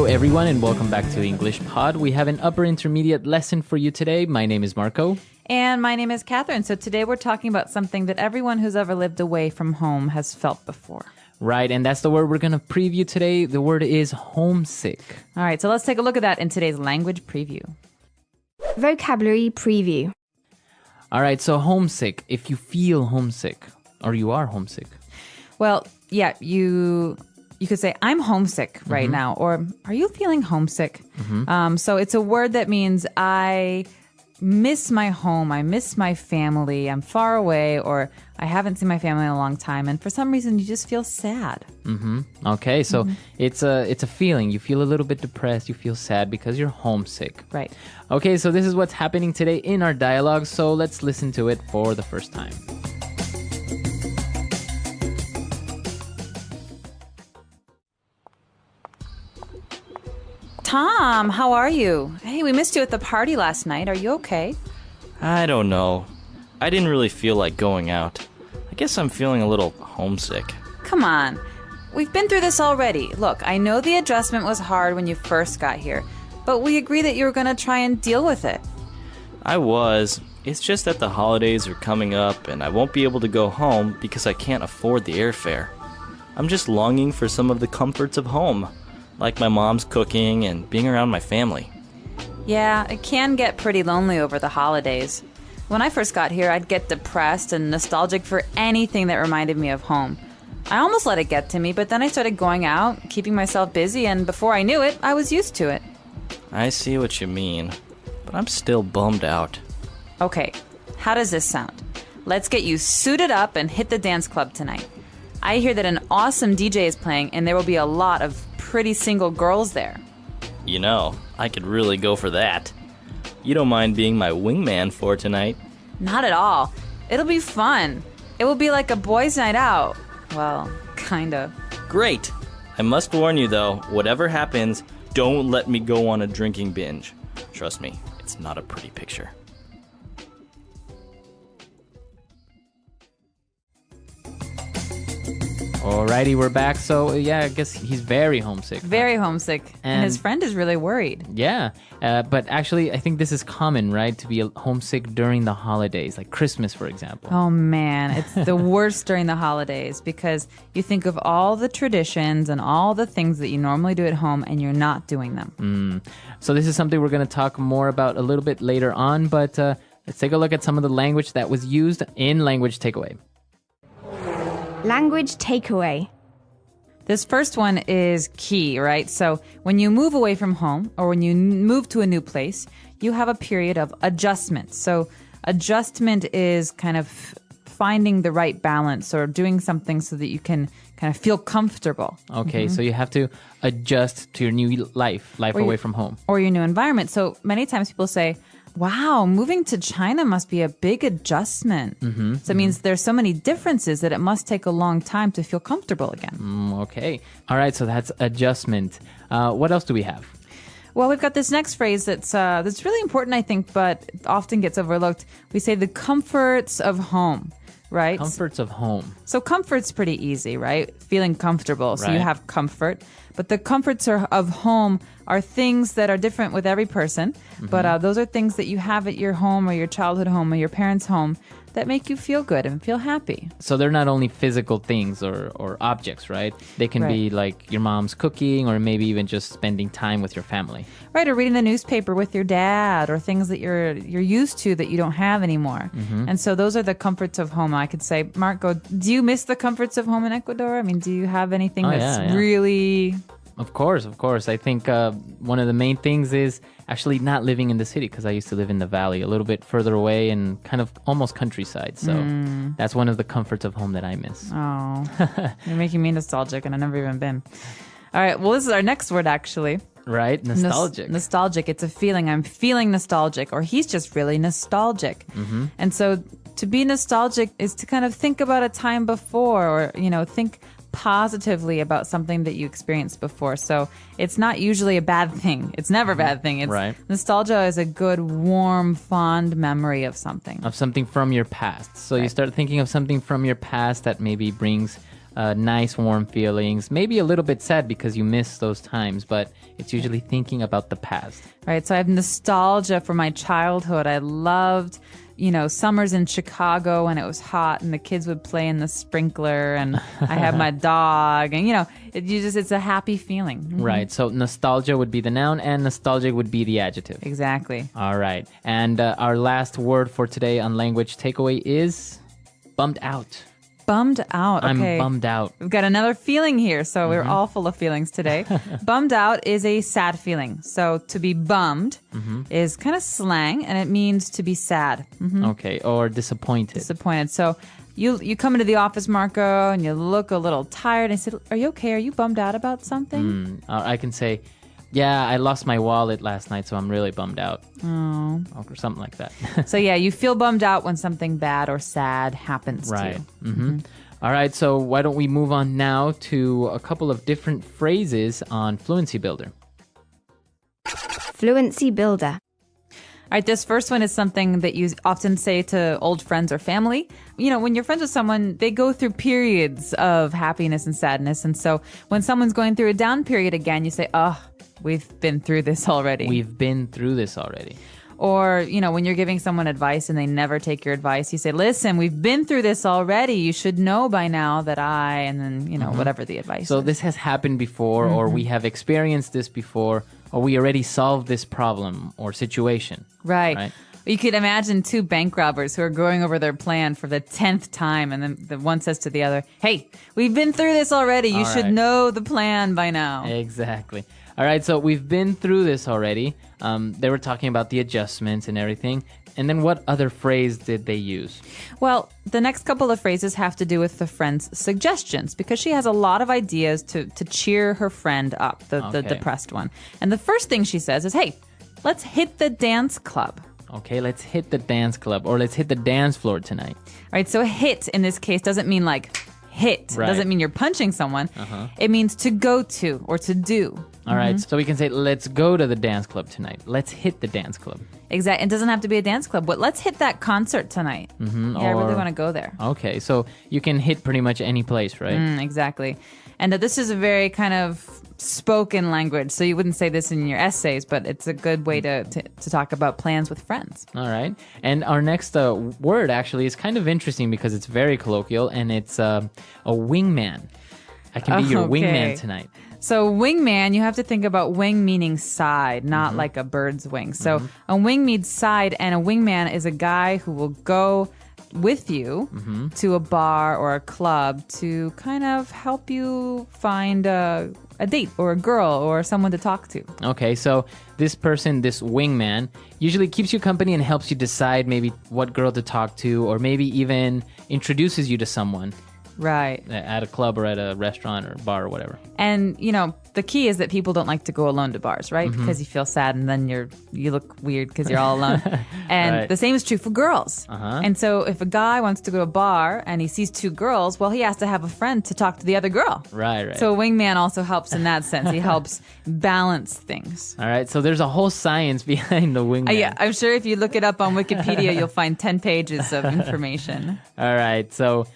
everyone, and welcome back to English Pod. We have an upper intermediate lesson for you today. My name is Marco. And my name is Catherine. So today we're talking about something that everyone who's ever lived away from home has felt before. Right, and that's the word we're going to preview today. The word is homesick. All right, so let's take a look at that in today's language preview. Vocabulary preview. All right, so homesick. If you feel homesick, or you are homesick. Well, yeah, you could say, I'm homesick right now, or are you feeling homesick? So it's a word that means I miss my home, I miss my family, I'm far away, or I haven't seen my family in a long time, and for some reason you just feel sad. Okay, so it's a feeling. You feel a little bit depressed, you feel sad because you're homesick. Right. Okay, so this is what's happening today in our dialogue, so let's listen to it for the first time. Tom, how are you? Hey, we missed you at the party last night. Are you okay? I don't know. I didn't really feel like going out. I guess I'm feeling a little homesick. Come on. We've been through this already. Look, I know the adjustment was hard when you first got here, but we agreed that you were going to try and deal with it. I was. It's just that the holidays are coming up and I won't be able to go home because I can't afford the airfare. I'm just longing for some of the comforts of home, like my mom's cooking and being around my family. Yeah, it can get pretty lonely over the holidays. When I first got here, I'd get depressed and nostalgic for anything that reminded me of home. I almost let it get to me, but then I started going out, keeping myself busy, and before I knew it, I was used to it. I see what you mean, but I'm still bummed out. Okay, how does this sound? Let's get you suited up and hit the dance club tonight. I hear that an awesome DJ is playing, and there will be a lot of pretty single girls there. You know, I could really go for that. You don't mind being my wingman for tonight? Not at all. It'll be fun. It will be like a boys' night out. Well, kind of. Great! I must warn you though, whatever happens, don't let me go on a drinking binge. Trust me, it's not a pretty picture. Alrighty, we're back. So, yeah, I guess he's very homesick. Very homesick. And his friend is really worried. Yeah, but actually, I think this is common, right? To be homesick during the holidays, like Christmas, for example. Oh, man. It's the worst during the holidays because you think of all the traditions and all the things that you normally do at home and you're not doing them. So this is something we're going to talk more about a little bit later on, but let's take a look at some of the language that was used in Language Takeaway. Language takeaway. This first one is key, right? So when you move away from home or when you move to a new place, you have a period of adjustment. So adjustment is kind of finding the right balance or doing something so that you can kind of feel comfortable. Okay, so you have to adjust to your new life away from home. Or your new environment. So many times people say, wow, moving to China must be a big adjustment. So it means there's so many differences that it must take a long time to feel comfortable again. Okay. All right, so that's adjustment. What else do we have? Well, we've got this next phrase that's really important, I think, but often gets overlooked. We say the comforts of home, right? Comforts of home. So comfort's pretty easy, right? Feeling comfortable. So you Right. have comfort. But the comforts of home are things that are different with every person. But those are things that you have at your home or your childhood home or your parents' home that make you feel good and feel happy. So they're not only physical things or objects, right? They can be like your mom's cooking or maybe even just spending time with your family. Right, or reading the newspaper with your dad or things that you're used to that you don't have anymore. And so those are the comforts of home. I could say, Marco, do you miss the comforts of home in Ecuador? I mean, do you have anything that's really... Of course. I think one of the main things is actually not living in the city because I used to live in the valley a little bit further away and kind of almost countryside. So that's one of the comforts of home that I miss. Oh, you're making me nostalgic and I've never even been. All right, well, this is our next word, actually. Right? Nostalgic. Nostalgic. It's a feeling. I'm feeling nostalgic, or he's just really nostalgic. And so to be nostalgic is to kind of think about a time before or, think positively about something that you experienced before. So it's not usually a bad thing. It's never a bad thing. It's right. Nostalgia is a good, warm, fond memory of something. Of something from your past. So you start thinking of something from your past that maybe brings nice, warm feelings. Maybe a little bit sad because you miss those times, but it's usually thinking about the past. Right. So I have nostalgia for my childhood. I loved, summers in Chicago when it was hot and the kids would play in the sprinkler and I had my dog and, it's a happy feeling. Mhm. Right. So nostalgia would be the noun and nostalgic would be the adjective. Exactly. All right. And our last word for today on language takeaway is bummed out. Bummed out. Okay. I'm bummed out. We've got another feeling here, so we're all full of feelings today. Bummed out is a sad feeling. So to be bummed is kind of slang, and it means to be sad. Okay, or disappointed. Disappointed. So you come into the office, Marco, and you look a little tired, and I said, "Are you okay? Are you bummed out about something?" I can say, yeah, I lost my wallet last night, so I'm really bummed out. Oh. Or something like that. So yeah, you feel bummed out when something bad or sad happens to Right. you. All right, so why don't we move on now to a couple of different phrases on Fluency Builder. Fluency builder. All right, this first one is something that you often say to old friends or family. When you're friends with someone, they go through periods of happiness and sadness. And so when someone's going through a down period again, you say, "Oh, we've been through this already." We've been through this already. Or, when you're giving someone advice and they never take your advice, you say, "Listen, we've been through this already. You should know by now that I," and then, whatever the advice So is. this has happened before, or we have experienced this before, or we already solved this problem or situation. Right. You could imagine two bank robbers who are going over their plan for the 10th time, and then the one says to the other, "Hey, we've been through this already. You All should right. know the plan by now." Exactly. All right, so we've been through this already. They were talking about the adjustments and everything. And then what other phrase did they use? Well, the next couple of phrases have to do with the friend's suggestions because she has a lot of ideas to cheer her friend up, the Okay. depressed one. And the first thing she says is, "Hey, let's hit the dance club." Okay, let's hit the dance club, or let's hit the dance floor tonight. All right, so hit in this case doesn't mean like hit. Right. It doesn't mean you're punching someone. It means to go to or to do. All right, so we can say, let's go to the dance club tonight. Let's hit the dance club. Exactly. It doesn't have to be a dance club, but let's hit that concert tonight. Yeah, I really or- want to go there. Okay, so you can hit pretty much any place, right? Exactly. And this is a very kind of spoken language, so you wouldn't say this in your essays, but it's a good way to talk about plans with friends. All right. And our next word actually is kind of interesting because it's very colloquial, and it's a wingman. I can be your Okay. wingman tonight. So wingman, you have to think about wing meaning side, not like a bird's wing. So a wing means side, and a wingman is a guy who will go with you to a bar or a club to kind of help you find a date or a girl or someone to talk to. Okay, so this person, this wingman, usually keeps you company and helps you decide maybe what girl to talk to, or maybe even introduces you to someone Right. at a club or at a restaurant or bar or whatever. And, the key is that people don't like to go alone to bars, right? Because you feel sad and then you look weird because you're all alone. And Right. the same is true for girls. And so if a guy wants to go to a bar and he sees two girls, well, he has to have a friend to talk to the other girl. Right. So a wingman also helps in that sense. He helps balance things. All right, so there's a whole science behind the wingman. Yeah, I'm sure if you look it up on Wikipedia, you'll find 10 pages of information. All right, so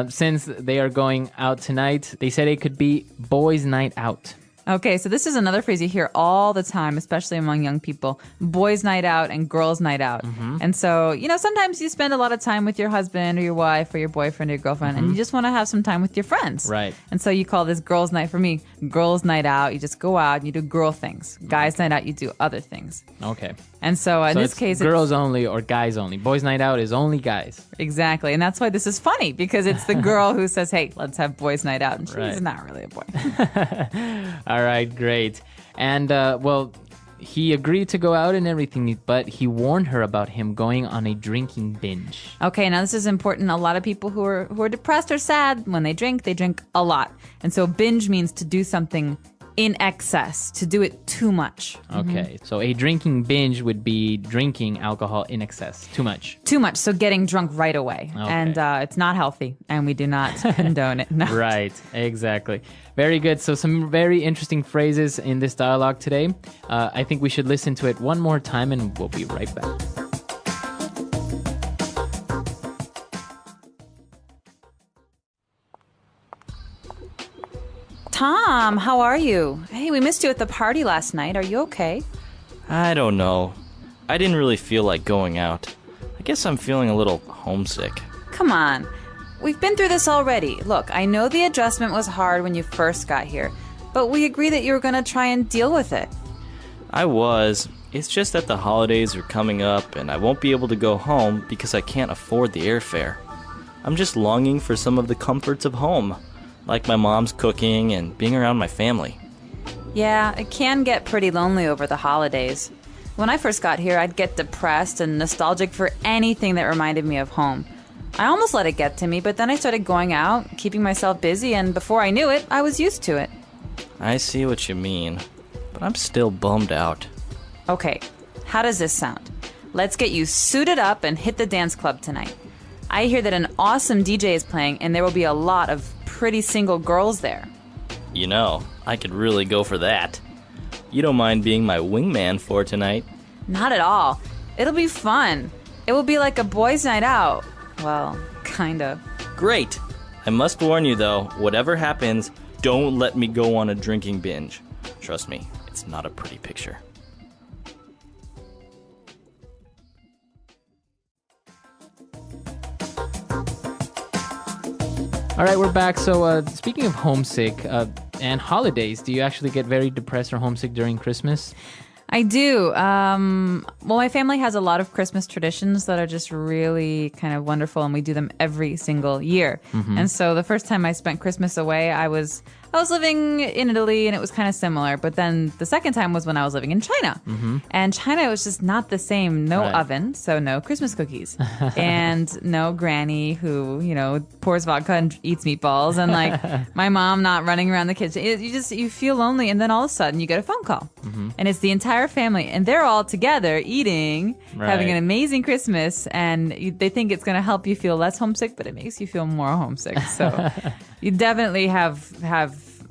since they are going out tonight, they said it could be boys' night out. Okay, so this is another phrase you hear all the time, especially among young people. Boys' night out and girls' night out. And so, sometimes you spend a lot of time with your husband or your wife or your boyfriend or your girlfriend, and you just want to have some time with your friends. Right. And so you call this girls' night. For me, girls' night out, you just go out and you do girl things. Guys' night out, you do other things. Okay. And so in So this it's case, girls only or guys only. Boys' night out is only guys. exactly. And that's why this is funny, because it's the girl who says, "Hey, let's have boys' night out." And she's Right. not really a boy. All right, great. And, he agreed to go out and everything, but he warned her about him going on a drinking binge. Okay, now this is important. A lot of people who are depressed or sad, when they drink a lot. And so binge means to do something in excess, to do it too much. Okay, so a drinking binge would be drinking alcohol in excess, too much. Too much, so getting drunk right away. Okay. And it's not healthy, and we do not condone it. No. Right, exactly. Very good. So some very interesting phrases in this dialogue today. I think we should listen to it one more time and we'll be right back. Tom, how are you? Hey, we missed you at the party last night. Are you okay? I don't know. I didn't really feel like going out. I guess I'm feeling a little homesick. Come on. We've been through this already. Look, I know the adjustment was hard when you first got here, but we agreed that you were going to try and deal with it. I was. It's just that the holidays are coming up and I won't be able to go home because I can't afford the airfare. I'm just longing for some of the comforts of home, like my mom's cooking and being around my family. Yeah, it can get pretty lonely over the holidays. When I first got here, I'd get depressed and nostalgic for anything that reminded me of home. I almost let it get to me, but then I started going out, keeping myself busy, and before I knew it, I was used to it. I see what you mean, but I'm still bummed out. Okay, how does this sound? Let's get you suited up and hit the dance club tonight. I hear that an awesome DJ is playing, and there will be a lot of pretty single girls there. You know, I could really go for that. You don't mind being my wingman for tonight? Not at all. It'll be fun. It will be like a boys' night out. Well, kind of. Great! I must warn you though, whatever happens, don't let me go on a drinking binge. Trust me, it's not a pretty picture. All right, we're back. So speaking of homesick and holidays, do you actually get very depressed or homesick during Christmas? I do. Well, my family has a lot of Christmas traditions that are just really kind of wonderful, and we do them every single year. And so the first time I spent Christmas away, I was living in Italy, and it was kind of similar. But then the second time was when I was living in China. And China was just not the same. No oven, so no Christmas cookies. And no granny who, pours vodka and eats meatballs. And like my mom not running around the kitchen. You feel lonely. And then all of a sudden you get a phone call. And it's the entire family. And they're all together eating, having an amazing Christmas. And they think it's going to help you feel less homesick, but it makes you feel more homesick. So you definitely have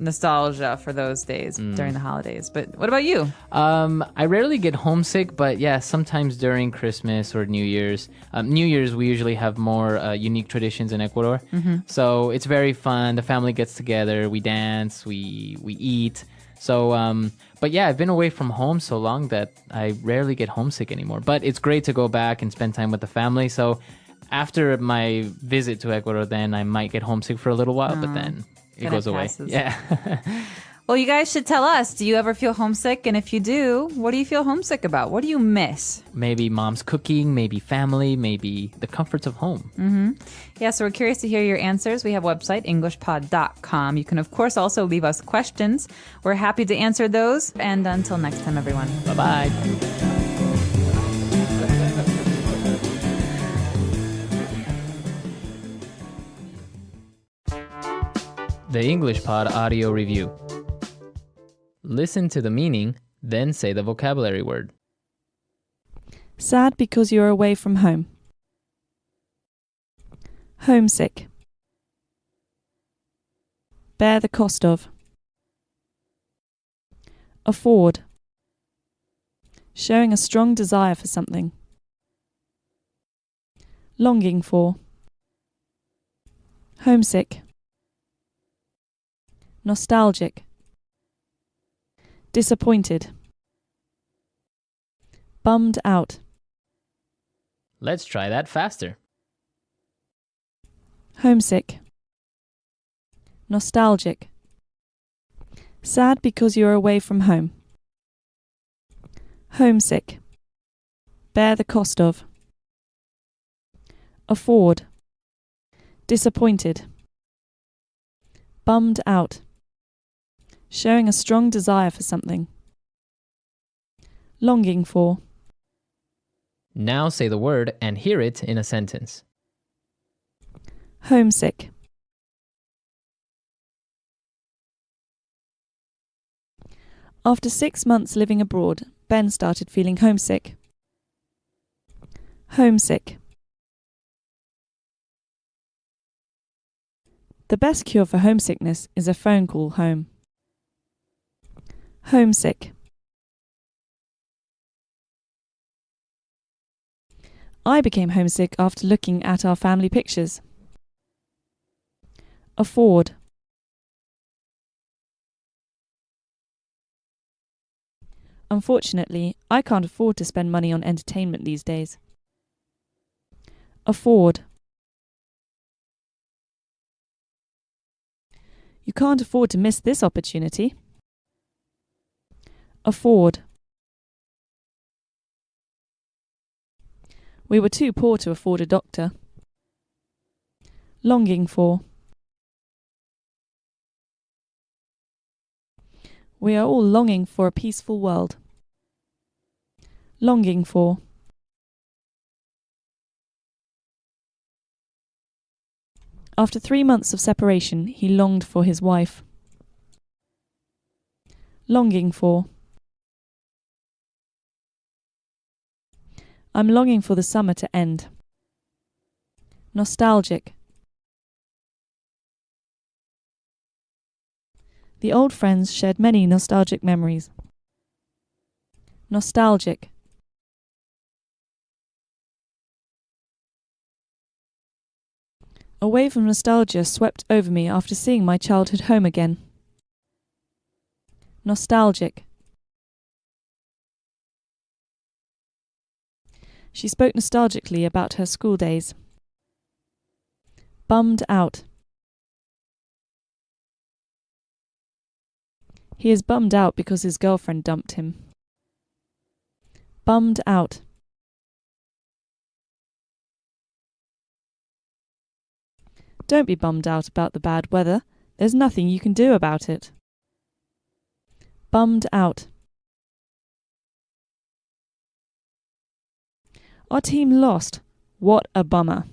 nostalgia for those days during the holidays. But what about you? I rarely get homesick, but yeah, sometimes during Christmas or New Year's. New Year's, we usually have more unique traditions in Ecuador. So it's very fun. The family gets together. We dance. We eat. So, but yeah, I've been away from home so long that I rarely get homesick anymore. But it's great to go back and spend time with the family. So after my visit to Ecuador, then I might get homesick for a little while, but then it goes away. Yeah. Well, you guys should tell us. Do you ever feel homesick? And if you do, what do you feel homesick about? What do you miss? Maybe mom's cooking, maybe family, maybe the comforts of home. Yeah, so we're curious to hear your answers. We have a website, englishpod.com. You can, of course, also leave us questions. We're happy to answer those. And until next time, everyone. Bye-bye. The English Pod Audio Review. Listen to the meaning, then say the vocabulary word. Sad because you're away from home. Homesick. Bear the cost of. Afford. Showing a strong desire for something. Longing for. Homesick. Nostalgic. Disappointed. Bummed out. Let's try that faster. Homesick. Nostalgic. Sad because you're away from home. Homesick. Bear the cost of. Afford. Disappointed. Bummed out. Showing a strong desire for something. Longing for. Now say the word and hear it in a sentence. Homesick. After 6 months living abroad, Ben started feeling homesick. Homesick. The best cure for homesickness is a phone call home. Homesick. I became homesick after looking at our family pictures. Afford. Unfortunately, I can't afford to spend money on entertainment these days. Afford. You can't afford to miss this opportunity. Afford. We were too poor to afford a doctor. Longing for. We are all longing for a peaceful world. Longing for. After 3 months of separation, he longed for his wife. Longing for. I'm longing for the summer to end. Nostalgic. The old friends shared many nostalgic memories. Nostalgic. A wave of nostalgia swept over me after seeing my childhood home again. Nostalgic. She spoke nostalgically about her school days. Bummed out. He is bummed out because his girlfriend dumped him. Bummed out. Don't be bummed out about the bad weather. There's nothing you can do about it. Bummed out. Our team lost. What a bummer.